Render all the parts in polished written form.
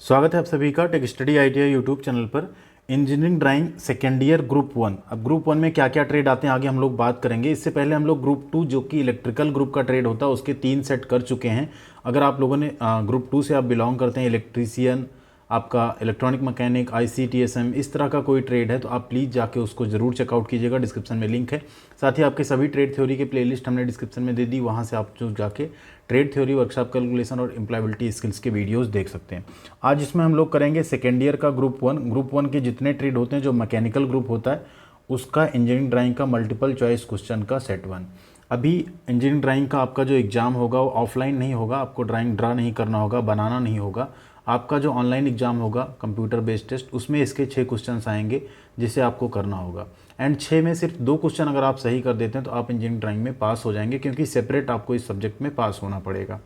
स्वागत है आप सभी का tech study ITI YouTube channel पर। Engineering drawing second year group one. अब ग्रुप वन में क्या क्या ट्रेड आते हैं आगे हम लोग बात करेंगे। इससे पहले हम लोग ग्रुप टू जो कि इलेक्ट्रिकल ग्रुप का ट्रेड होता है उसके 3 सेट कर चुके हैं। अगर आप लोगों ने ग्रुप टू से आप बिलोंग करते हैं, इलेक्ट्रीशियन, आपका इलेक्ट्रॉनिक मैकेनिक, ICTSM, इस तरह का कोई ट्रेड है तो आप प्लीज़ जाके उसको ज़रूर चेकआउट कीजिएगा। डिस्क्रिप्शन में लिंक है। साथ ही आपके सभी ट्रेड थ्योरी के प्लेलिस्ट हमने डिस्क्रिप्शन में दे दी, वहाँ से आप जो जाके ट्रेड थ्योरी, वर्कशॉप कैलकुलेशन और एम्प्लॉयबिलिटी स्किल्स के वीडियोस देख सकते हैं। आज इसमें हम लोग करेंगे सेकेंड ईयर का ग्रुप वन। ग्रुप वन के जितने ट्रेड होते हैं, जो मैकेनिकल ग्रुप होता है उसका इंजीनियरिंग ड्राइंग का मल्टीपल चॉइस क्वेश्चन का सेट वन। अभी इंजीनियरिंग ड्राइंग का आपका जो एग्ज़ाम होगा वो ऑफलाइन नहीं होगा, आपको ड्राइंग ड्रा नहीं करना होगा, बनाना नहीं होगा। आपका जो ऑनलाइन एग्ज़ाम होगा कंप्यूटर बेस्ड टेस्ट, उसमें इसके 6 क्वेश्चंस आएंगे जिसे आपको करना होगा। एंड 6 में सिर्फ 2 क्वेश्चन अगर आप सही कर देते हैं तो आप इंजीनियरिंग ड्राइंग में पास हो जाएंगे, क्योंकि सेपरेट आपको इस सब्जेक्ट में पास होना पड़ेगा।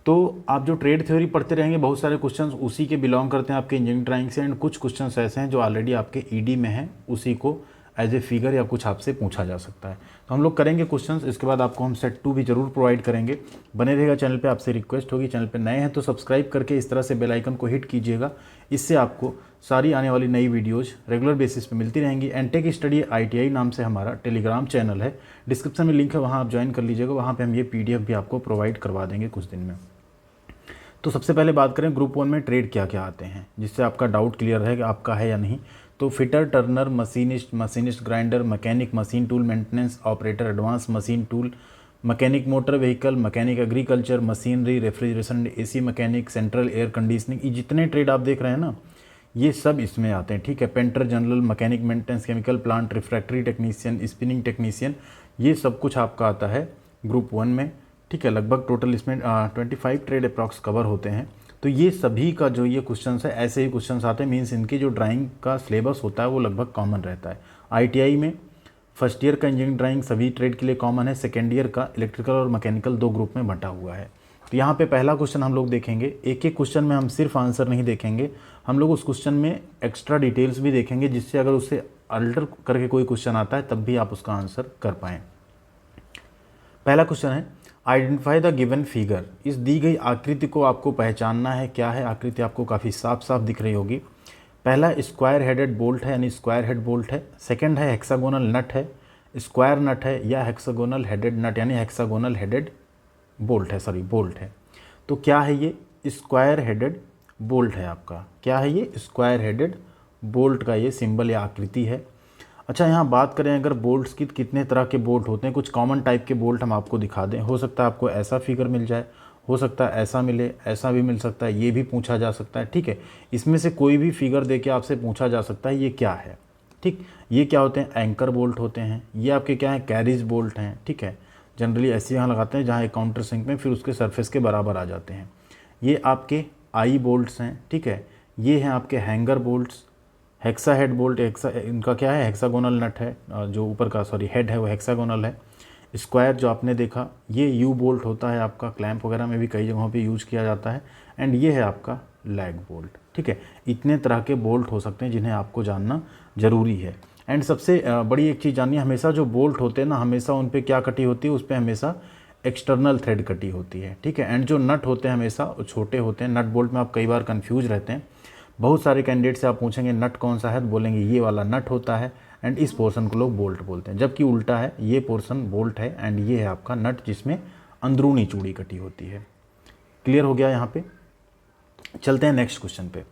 तो आप जो ट्रेड थ्योरी पढ़ते रहेंगे, बहुत सारे क्वेश्चंस उसी के बिलोंग करते हैं आपके इंजीनियरिंग ड्राइंग से। एंड कुछ क्वेश्चंस ऐसे हैं जो ऑलरेडी आपके ईडी में हैं, उसी को एज ए फिगर या कुछ आपसे पूछा जा सकता है। तो हम लोग करेंगे क्वेश्चंस, इसके बाद आपको हम सेट 2 भी जरूर प्रोवाइड करेंगे। बने रहेगा चैनल पे, आपसे रिक्वेस्ट होगी चैनल पे नए हैं तो सब्सक्राइब करके इस तरह से बेल आइकन को हिट कीजिएगा। इससे आपको सारी आने वाली नई वीडियोज़ रेगुलर बेसिस पे मिलती रहेंगी। एंड टेक स्टडी ITI नाम से हमारा टेलीग्राम चैनल है, डिस्क्रिप्शन में लिंक है, वहाँ आप ज्वाइन कर लीजिएगा। वहाँ पर हम ये PDF भी आपको प्रोवाइड करवा देंगे कुछ दिन में। तो सबसे पहले बात करें ग्रुप वन में ट्रेड क्या क्या आते हैं, जिससे आपका डाउट क्लियर है कि आपका है या नहीं। तो fitter, Turner, machinist grinder, mechanic, machine tool maintenance operator, advance machine tool, mechanic motor vehicle, mechanic agriculture, machinery, refrigeration, AC mechanic, central air conditioning, ये जितने ट्रेड आप देख रहे हैं ना, ये सब इसमें आते हैं। ठीक है, painter, general, mechanic maintenance, chemical plant, refractory technician, spinning technician, ये सब कुछ आपका आता है ग्रुप वन में। ठीक है, लगभग टोटल इसमें 25 ट्रेड अप्रॉक्स कवर होते हैं। तो ये सभी का जो ये क्वेश्चंस है, ऐसे ही क्वेश्चंस आते हैं। मीन्स इनकी जो ड्राइंग का सिलेबस होता है वो लगभग कॉमन रहता है। ITI में फर्स्ट ईयर का इंजीनियरिंग ड्राइंग सभी ट्रेड के लिए कॉमन है, सेकेंड ईयर का इलेक्ट्रिकल और मैकेनिकल 2 ग्रुप में बंटा हुआ है। तो यहाँ पे पहला क्वेश्चन हम लोग देखेंगे। एक एक क्वेश्चन में हम सिर्फ आंसर नहीं देखेंगे, हम लोग उस क्वेश्चन में एक्स्ट्रा डिटेल्स भी देखेंगे, जिससे अगर उससे अल्टर करके कोई क्वेश्चन आता है तब भी आप उसका आंसर कर पाएँ। पहला क्वेश्चन है, आइडेंटिफाई द गिवन फिगर। इस दी गई आकृति को आपको पहचानना है। क्या है आकृति, आपको काफ़ी साफ साफ दिख रही होगी। पहला स्क्वायर हेडेड बोल्ट है, यानी स्क्वायर हेड बोल्ट है। सेकंड है हेक्सागोनल नट है, स्क्वायर नट है, या हेक्सागोनल हेडेड नट, यानी हेक्सागोनल हेडेड बोल्ट है, सॉरी बोल्ट है। तो क्या है ये, स्क्वायर हेडेड बोल्ट है आपका। क्या है ये, स्क्वायर हेडेड बोल्ट का ये सिंबल या आकृति है। अच्छा, यहाँ बात करें अगर बोल्ट्स की, कितने तरह के बोल्ट होते हैं, कुछ कॉमन टाइप के बोल्ट हम आपको दिखा दें। हो सकता है आपको ऐसा फिगर मिल जाए, हो सकता है ऐसा मिले, ऐसा भी मिल सकता है, ये भी पूछा जा सकता है। ठीक है, इसमें से कोई भी फिगर दे के आपसे पूछा जा सकता है ये क्या है। ठीक, ये क्या होते हैं, एंकर बोल्ट होते हैं। ये आपके क्या है, कैरिज बोल्ट हैं। ठीक है, जनरली ऐसे यहाँ लगाते हैं जहाँ एक काउंटर सिंक में फिर उसके सरफेस के बराबर आ जाते हैं। ये आपके आई बोल्ट्स हैं। ठीक है, ये हैं आपके hanger bolts. Hexa head bolt, इनका क्या है, हेक्सागोनल नट है, जो ऊपर का सॉरी हेड है वो हेक्सागोनल है। स्क्वायर जो आपने देखा, ये यू बोल्ट होता है आपका, क्लैंप वगैरह में भी कई जगहों पे यूज किया जाता है। एंड ये है आपका लैग बोल्ट। ठीक है, इतने तरह के बोल्ट हो सकते हैं जिन्हें आपको जानना ज़रूरी है। एंड सबसे बड़ी एक चीज़ जाननी है, हमेशा जो बोल्ट होते हैं ना, हमेशा उन पर क्या कटी होती है, उस पर हमेशा एक्सटर्नल थ्रेड कटी होती है। ठीक है, एंड जो नट होते हैं हमेशा छोटे होते हैं। नट बोल्ट में आप कई बार कन्फ्यूज रहते हैं। बहुत सारे कैंडिडेट से आप पूछेंगे नट कौन सा है, तो बोलेंगे ये वाला नट होता है एंड इस पोर्शन को लोग बोल्ट बोलते हैं, जबकि उल्टा है, ये पोर्शन बोल्ट है एंड ये है आपका नट, जिसमें अंदरूनी चूड़ी कटी होती है। क्लियर हो गया यहाँ पे। चलते हैं नेक्स्ट क्वेश्चन पे।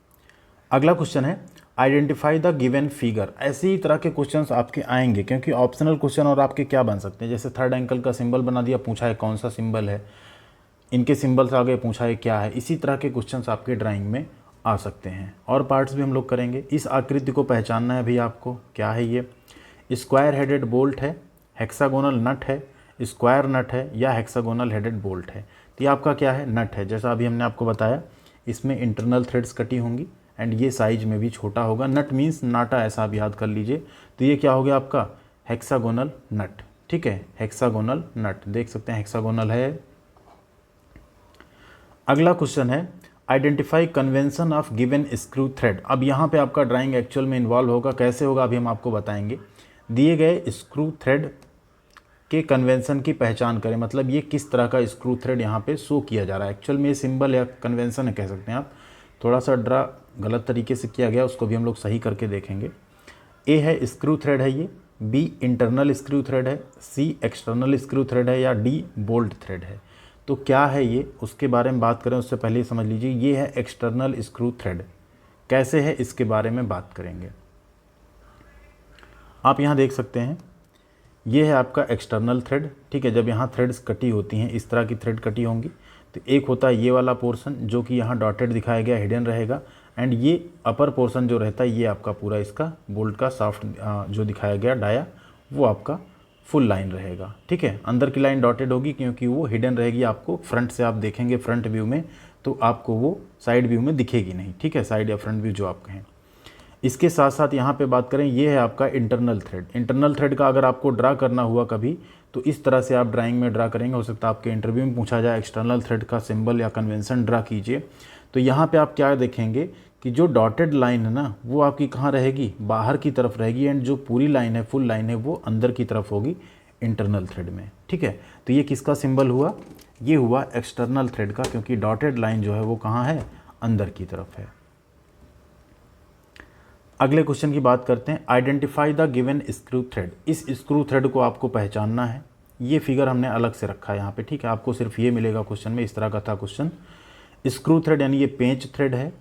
अगला क्वेश्चन है, आइडेंटिफाई द गिवन फिगर। ऐसे ही तरह के क्वेश्चंस आपके आएंगे, क्योंकि ऑप्शनल क्वेश्चन और आपके क्या बन सकते हैं, जैसे थर्ड एंगल का सिंबल बना दिया, पूछा है कौन सा सिंबल है, इनके सिंबल्स आगे पूछा है क्या है। इसी तरह के क्वेश्चंस आपके ड्राइंग में आ सकते हैं। और पार्ट्स भी हम लोग करेंगे। इस आकृति को पहचानना है भी आपको, क्या है ये, स्क्वायर हेडेड बोल्ट है, हेक्सागोनल नट है, स्क्वायर नट है, या हेक्सागोनल हेडेड बोल्ट है। तो ये आपका क्या है, नट है। जैसा अभी हमने आपको बताया, इसमें इंटरनल थ्रेड्स कटी होंगी एंड ये साइज में भी छोटा होगा। नट मीन्स नाटा, ऐसा आप याद कर लीजिए। तो ये क्या हो गया आपका, हेक्सागोनल नट। ठीक है, हेक्सागोनल नट देख सकते हैं, हेक्सागोनल है। अगला क्वेश्चन है, identify convention of given screw thread. अब यहाँ पे आपका ड्राइंग एक्चुअल में इन्वॉल्व होगा, कैसे होगा अभी हम आपको बताएंगे। दिए गए स्क्रू थ्रेड के कन्वेंशन की पहचान करें, मतलब ये किस तरह का स्क्रू थ्रेड यहाँ पे शो किया जा रहा है। एक्चुअल में ये सिंबल या कन्वेंशन है कह सकते हैं आप, थोड़ा सा ड्रा गलत तरीके से किया गया, उसको भी हम लोग सही करके देखेंगे। ए है स्क्रू थ्रेड है ये, बी इंटरनल स्क्रू थ्रेड है, सी एक्सटर्नल स्क्रू थ्रेड है, या डी बोल्ट थ्रेड है। तो क्या है ये, उसके बारे में बात करें उससे पहले समझ लीजिए ये है एक्सटर्नल स्क्रू थ्रेड। कैसे है इसके बारे में बात करेंगे। आप यहाँ देख सकते हैं ये है आपका एक्सटर्नल थ्रेड, ठीक है। जब यहाँ थ्रेड्स कटी होती हैं, इस तरह की थ्रेड कटी होंगी, तो एक होता है ये वाला पोर्शन जो कि यहाँ डॉटेड दिखाया गया, हिडन रहेगा, एंड ये अपर पोर्शन जो रहता है ये आपका पूरा इसका बोल्ट का सॉफ्ट जो दिखाया गया डाया, वो आपका फुल लाइन रहेगा, ठीक है। अंदर की लाइन डॉटेड होगी क्योंकि वो हिडन रहेगी, आपको फ्रंट से आप देखेंगे फ्रंट व्यू में तो आपको वो साइड व्यू में दिखेगी नहीं, ठीक है, साइड या फ्रंट व्यू जो आप कहें। इसके साथ साथ यहाँ पे बात करें, ये है आपका इंटरनल थ्रेड। इंटरनल थ्रेड का अगर आपको ड्रा करना हुआ कभी तो इस तरह से आप ड्राइंग में ड्रा करेंगे। हो सकता है आपके इंटरव्यू में पूछा जाए एक्सटर्नल थ्रेड का सिंबल या कन्वेंशन ड्रा कीजिए, तो यहाँ पे आप क्या देखेंगे कि जो डॉटेड लाइन है ना वो आपकी कहाँ रहेगी, बाहर की तरफ रहेगी, एंड जो पूरी लाइन है फुल लाइन है वो अंदर की तरफ होगी इंटरनल थ्रेड में, ठीक है। तो ये किसका सिंबल हुआ, ये हुआ एक्सटर्नल थ्रेड का, क्योंकि डॉटेड लाइन जो है वो कहाँ है, अंदर की तरफ है। अगले क्वेश्चन की बात करते हैं, identify the given screw thread. इस स्क्रू थ्रेड को आपको पहचानना है। ये फिगर हमने अलग से रखा है यहाँ पे, ठीक है, आपको सिर्फ ये मिलेगा क्वेश्चन में, इस तरह का था क्वेश्चन। स्क्रू थ्रेड यानी ये पेंच थ्रेड है,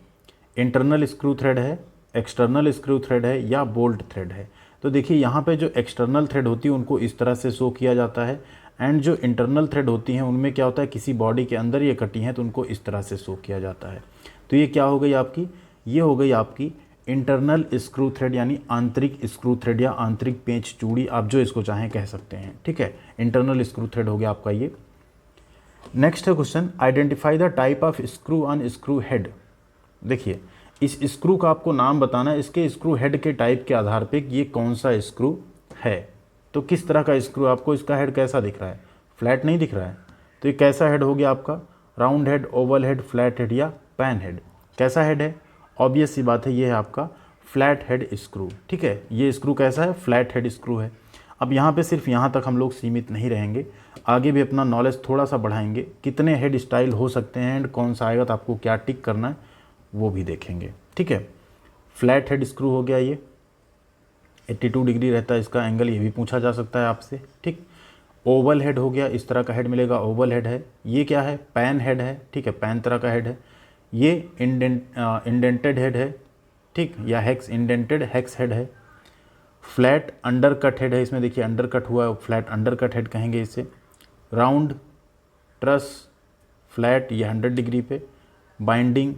इंटरनल स्क्रू थ्रेड है, एक्सटर्नल स्क्रू थ्रेड है, या बोल्ट थ्रेड है। तो देखिए यहाँ पे जो एक्सटर्नल थ्रेड होती है उनको इस तरह से शो किया जाता है, एंड जो इंटरनल थ्रेड होती हैं उनमें क्या होता है, किसी बॉडी के अंदर ये कटी हैं तो उनको इस तरह से शो किया जाता है। तो ये क्या हो गई आपकी, ये हो गई आपकी इंटरनल स्क्रू थ्रेड, यानी आंतरिक स्क्रू थ्रेड या आंतरिक पेंच चूड़ी, आप जो इसको चाहें कह सकते हैं, ठीक है। इंटरनल स्क्रू थ्रेड हो गया आपका ये। नेक्स्ट है question, identify the type of screw on screw head. देखिए इस स्क्रू का आपको नाम बताना है, इसके स्क्रू हेड के टाइप के आधार पे ये कौन सा स्क्रू है। तो किस तरह का स्क्रू, आपको इसका हेड कैसा दिख रहा है, फ्लैट नहीं दिख रहा है, तो ये कैसा हेड हो गया आपका, round head, Oval head, flat head, या पैन हेड। कैसा हेड है, ऑब्वियस सी बात है ये है आपका फ्लैट हेड स्क्रू, ठीक है। ये स्क्रू कैसा है, फ्लैट हेड स्क्रू है। अब यहाँ पे सिर्फ यहाँ तक हम लोग सीमित नहीं रहेंगे, आगे भी अपना नॉलेज थोड़ा सा बढ़ाएंगे, कितने हेड स्टाइल हो सकते हैं एंड कौन सा आएगा तो आपको क्या टिक करना है वो भी देखेंगे, ठीक है। फ्लैट हेड स्क्रू हो गया ये, 82 डिग्री रहता है इसका एंगल, ये भी पूछा जा सकता है आपसे, ठीक। ओवल हेड हो गया, इस तरह का हेड मिलेगा, ओवल हेड है। ये क्या है, पैन हेड है, ठीक है, पैन तरह का हेड है। ये इंडेंटेड हेड है, ठीक, या हेक्स इंडेंटेड हेक्स हेड है। फ्लैट अंडर कट हेड है, इसमें देखिए अंडर कट हुआ है, फ्लैट अंडर कट हेड कहेंगे इसे। राउंड ट्रस फ्लैट, ये 100 डिग्री पे। बाइंडिंग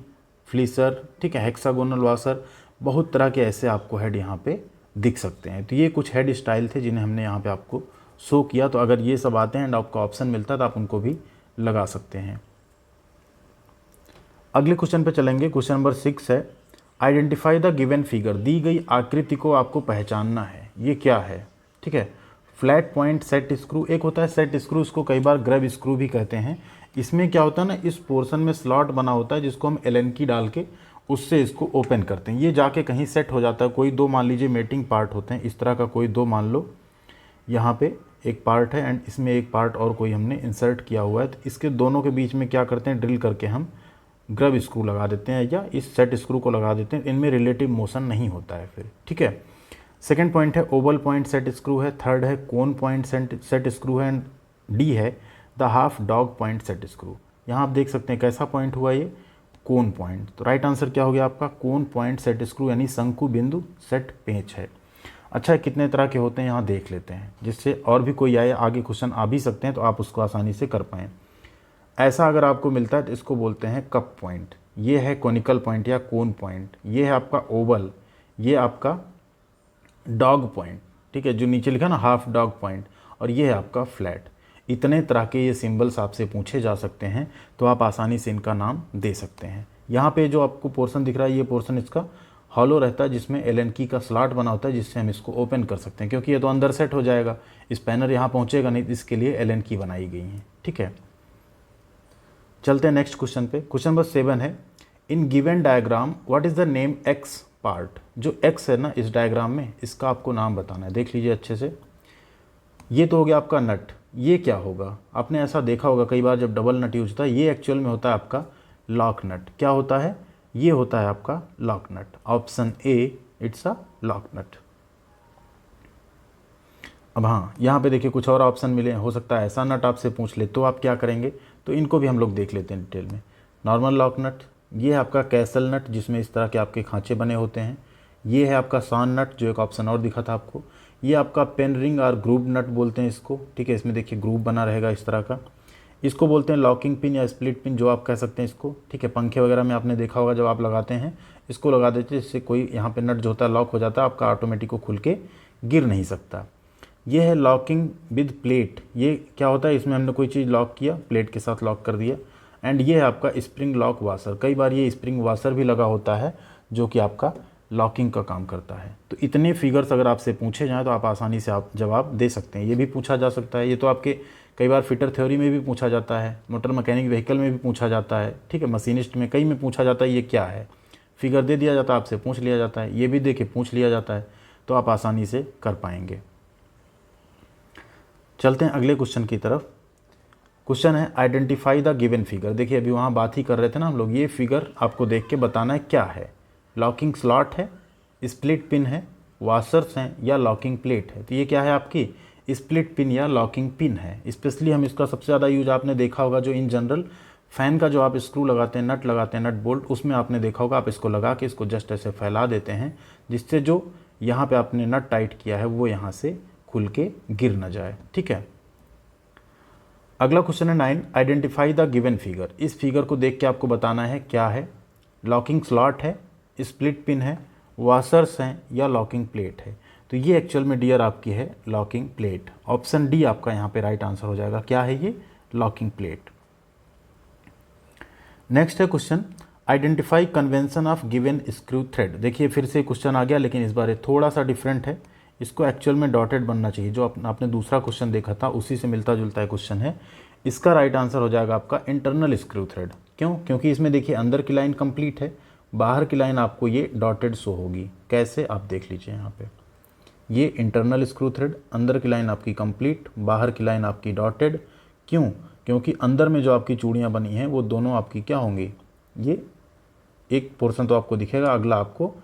फ्लीसर, ठीक है, हेक्सागोनल वाशर, बहुत तरह के ऐसे आपको हेड यहाँ पे दिख सकते हैं। तो ये कुछ हेड स्टाइल थे जिन्हें हमने यहाँ पे आपको शो किया। तो अगर ये सब आते हैं एंड आपको ऑप्शन मिलता है तो आप उनको भी लगा सकते हैं। अगले क्वेश्चन पे चलेंगे, क्वेश्चन नंबर 6 है, आइडेंटिफाई द गिवन फिगर। दी गई आकृति को आपको पहचानना है, ये क्या है, ठीक है। फ्लैट पॉइंट सेट स्क्रू, एक होता है सेट स्क्रू, इसको कई बार ग्रैब स्क्रू भी कहते हैं। इसमें क्या होता है ना, इस पोर्शन में स्लॉट बना होता है जिसको हम एलन की डाल के उससे इसको ओपन करते हैं, ये जाके कहीं सेट हो जाता है। कोई दो मान लीजिए मेटिंग पार्ट होते हैं, इस तरह का कोई दो मान लो, यहाँ पे एक पार्ट है एंड इसमें एक पार्ट और कोई हमने इंसर्ट किया हुआ है, तो इसके दोनों के बीच में क्या करते हैं, ड्रिल करके हम ग्रब स्क्रू लगा देते हैं या इस सेट स्क्रू को लगा देते हैं। इनमें रिलेटिव मोशन नहीं होता है फिर, ठीक है। सेकंड पॉइंट है ओवल पॉइंट सेट स्क्रू है। थर्ड है कोन पॉइंट सेट स्क्रू है। एंड डी है the half dog point set screw. यहाँ आप देख सकते हैं कैसा पॉइंट हुआ ये, कोन पॉइंट। तो राइट आंसर क्या हो गया आपका, कोन पॉइंट सेट स्क्रू, यानी शंकु बिंदु सेट पेंच है। अच्छा, कितने तरह के होते हैं यहाँ देख लेते हैं, जिससे और भी कोई आए आगे क्वेश्चन आ भी सकते हैं तो आप उसको आसानी से कर पाएँ। ऐसा अगर आपको मिलता है तो इसको बोलते हैं कप पॉइंट। ये है कोनिकल पॉइंट या कोन पॉइंट। ये है आपका ओवल, ये आपका डॉग पॉइंट, ठीक है, जो नीचे लिखा ना हाफ डॉग पॉइंट, और ये है आपका फ्लैट। इतने तरह के ये सिंबल्स आपसे पूछे जा सकते हैं, तो आप आसानी से इनका नाम दे सकते हैं। यहाँ पे जो आपको पोर्शन दिख रहा है, ये पोर्शन इसका हॉलो रहता है जिसमें एलन की का स्लॉट बना होता है, जिससे हम इसको ओपन कर सकते हैं, क्योंकि ये तो अंदर सेट हो जाएगा, स्पैनर यहाँ पहुँचेगा नहीं, इसके लिए एलन की बनाई गई है, ठीक है। चलते हैं नेक्स्ट क्वेश्चन पे। क्वेश्चन नंबर 7 है, in given diagram what is the name x part. जो एक्स है ना इस डायग्राम में, इसका आपको नाम बताना है। देख लीजिए अच्छे से, ये तो हो गया आपका नट। ये क्या होगा, आपने ऐसा देखा होगा कई बार जब डबल नट यूज होता है, ये एक्चुअल में होता है आपका लॉक नट। क्या होता है, ये होता है आपका lock nut. Option A it's a lock nut. अब हाँ, यहाँ पे देखिए कुछ और ऑप्शन मिले, हो सकता है ऐसा नट आपसे पूछ ले, तो आप क्या करेंगे, तो इनको भी हम लोग देख लेते हैं डिटेल में। नॉर्मल लॉक नट, ये है आपका कैसल नट जिसमें इस तरह के आपके खांचे बने होते हैं। ये है आपका सान नट जो एक ऑप्शन और दिखा था आपको। ये आपका पेन रिंग और ग्रूव नट बोलते हैं इसको, ठीक है। इसमें देखिए ग्रूव बना रहेगा इस तरह का। इसको बोलते हैं लॉकिंग पिन या स्प्लिट पिन जो आप कह सकते हैं इसको, ठीक है। पंखे वगैरह में आपने देखा होगा जब आप लगाते हैं इसको लगा देते हैं, जिससे कोई यहाँ पे नट जो होता है लॉक हो जाता है, आपका ऑटोमेटिक को खुल के गिर नहीं सकता। ये है लॉकिंग विद प्लेट। ये क्या होता है, इसमें हमने कोई चीज़ लॉक किया, प्लेट के साथ लॉक कर दिया। एंड ये है आपका स्प्रिंग लॉक वाशर। कई बार ये स्प्रिंग वाशर भी लगा होता है जो कि आपका लॉकिंग का काम करता है। तो इतने फिगर्स अगर आपसे पूछे जाएँ तो आप आसानी से आप जवाब दे सकते हैं। ये भी पूछा जा सकता है, ये तो आपके कई बार फिटर थ्योरी में भी पूछा जाता है, मोटर मैकेनिक व्हीकल में भी पूछा जाता है, ठीक है। मशीनिस्ट में कई में पूछा जाता है ये क्या है, फिगर दे दिया जाता है, आपसे पूछ लिया जाता है, ये भी दे के पूछ लिया जाता है, तो आप आसानी से कर पाएंगे। चलते हैं अगले क्वेश्चन की तरफ। क्वेश्चन है आइडेंटिफाई द गिवन फिगर। देखिए अभी वहाँ बात ही कर रहे थे ना हम लोग, ये फिगर आपको देख के बताना है क्या है। लॉकिंग स्लॉट है, स्प्लिट पिन है, वाशर्स हैं या लॉकिंग प्लेट है। तो ये क्या है आपकी स्प्लिट पिन या लॉकिंग पिन है। स्पेशली हम इसका सबसे ज़्यादा यूज आपने देखा होगा जो इन जनरल फ़ैन का जो आप स्क्रू लगाते हैं, नट लगाते हैं, नट बोल्ट, उसमें आपने देखा होगा आप इसको लगा के इसको जस्ट ऐसे फैला देते हैं, जिससे जो यहाँ पे आपने नट टाइट किया है वो यहाँ से खुल के गिर न जाए, ठीक है। अगला क्वेश्चन है 9, आइडेंटिफाई द गिवन फिगर। इस फिगर को देख के आपको बताना है क्या है। लॉकिंग स्लॉट है, स्प्लिट पिन है, वाशर्स हैं या लॉकिंग प्लेट है। तो ये एक्चुअल में डियर आपकी है लॉकिंग प्लेट। ऑप्शन डी आपका यहाँ पे राइट आंसर हो जाएगा। क्या है ये, लॉकिंग प्लेट। नेक्स्ट है question identify convention of given screw thread. देखिए फिर से क्वेश्चन आ गया, लेकिन इस बार थोड़ा सा डिफरेंट है। इसको एक्चुअल में डॉटेड बनना चाहिए, जो आपने दूसरा क्वेश्चन देखा था उसी से मिलता जुलता है क्वेश्चन है। इसका राइट आंसर हो जाएगा आपका इंटरनल स्क्रू थ्रेड। क्यों, क्योंकि इसमें देखिए अंदर की लाइन कंप्लीट है, बाहर की लाइन आपको ये डॉटेड शो होगी। कैसे, आप देख लीजिए यहाँ पे, ये इंटरनल स्क्रू थ्रेड, अंदर की लाइन आपकी कंप्लीट, बाहर की लाइन आपकी डॉटेड। क्यों, क्योंकि अंदर में जो आपकी चूड़ियाँ बनी हैं वो दोनों आपकी क्या होंगी, ये एक पोर्शन तो आपको दिखेगा, अगला आपको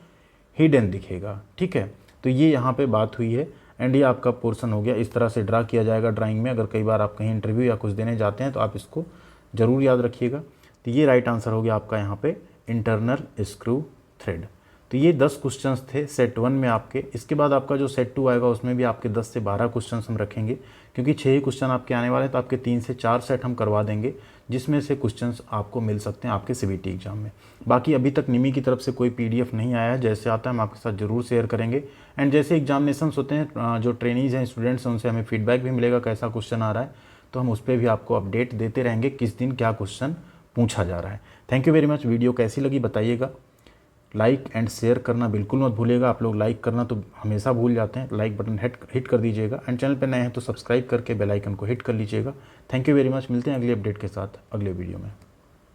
हिडन दिखेगा, ठीक है। तो ये यहाँ पे बात हुई है एंड ये आपका पोर्शन हो गया। इस तरह से ड्रा किया जाएगा ड्राइंग में। अगर कई बार आप कहीं इंटरव्यू या कुछ देने जाते हैं तो आप इसको ज़रूर याद रखिएगा। तो ये राइट आंसर हो गया आपका यहाँ पे इंटरनल स्क्रू थ्रेड। तो ये 10 क्वेश्चंस थे सेट 1 में आपके। इसके बाद आपका जो सेट 2 आएगा उसमें भी आपके 10 से 12 क्वेश्चंस हम रखेंगे, क्योंकि 6 ही क्वेश्चन आपके आने वाले हैं। तो आपके 3 से 4 सेट हम करवा देंगे, जिसमें से क्वेश्चंस आपको मिल सकते हैं आपके सीबीटी एग्जाम में। बाकी अभी तक निमी की तरफ से कोई पीडीएफ नहीं आया है, जैसे आता है हम आपके साथ ज़रूर शेयर करेंगे। एंड जैसे एग्जामिनेशंस होते हैं, जो ट्रेनीज़ हैं, स्टूडेंट्स हैं, उनसे हमें फीडबैक भी मिलेगा कैसा क्वेश्चन आ रहा है, तो हम उस पर भी आपको अपडेट देते रहेंगे किस दिन क्या क्वेश्चन पूछा जा रहा है। Thank you very much. Video कैसी लगी बताइएगा। लाइक एंड शेयर करना बिल्कुल मत भूलिएगा। आप लोग लाइक करना तो हमेशा भूल जाते हैं, लाइक बटन हिट कर दीजिएगा। एंड चैनल पर नए हैं तो सब्सक्राइब करके बेल आइकन को हिट कर लीजिएगा। Thank you very much. मिलते हैं अगली अपडेट के साथ अगले वीडियो में।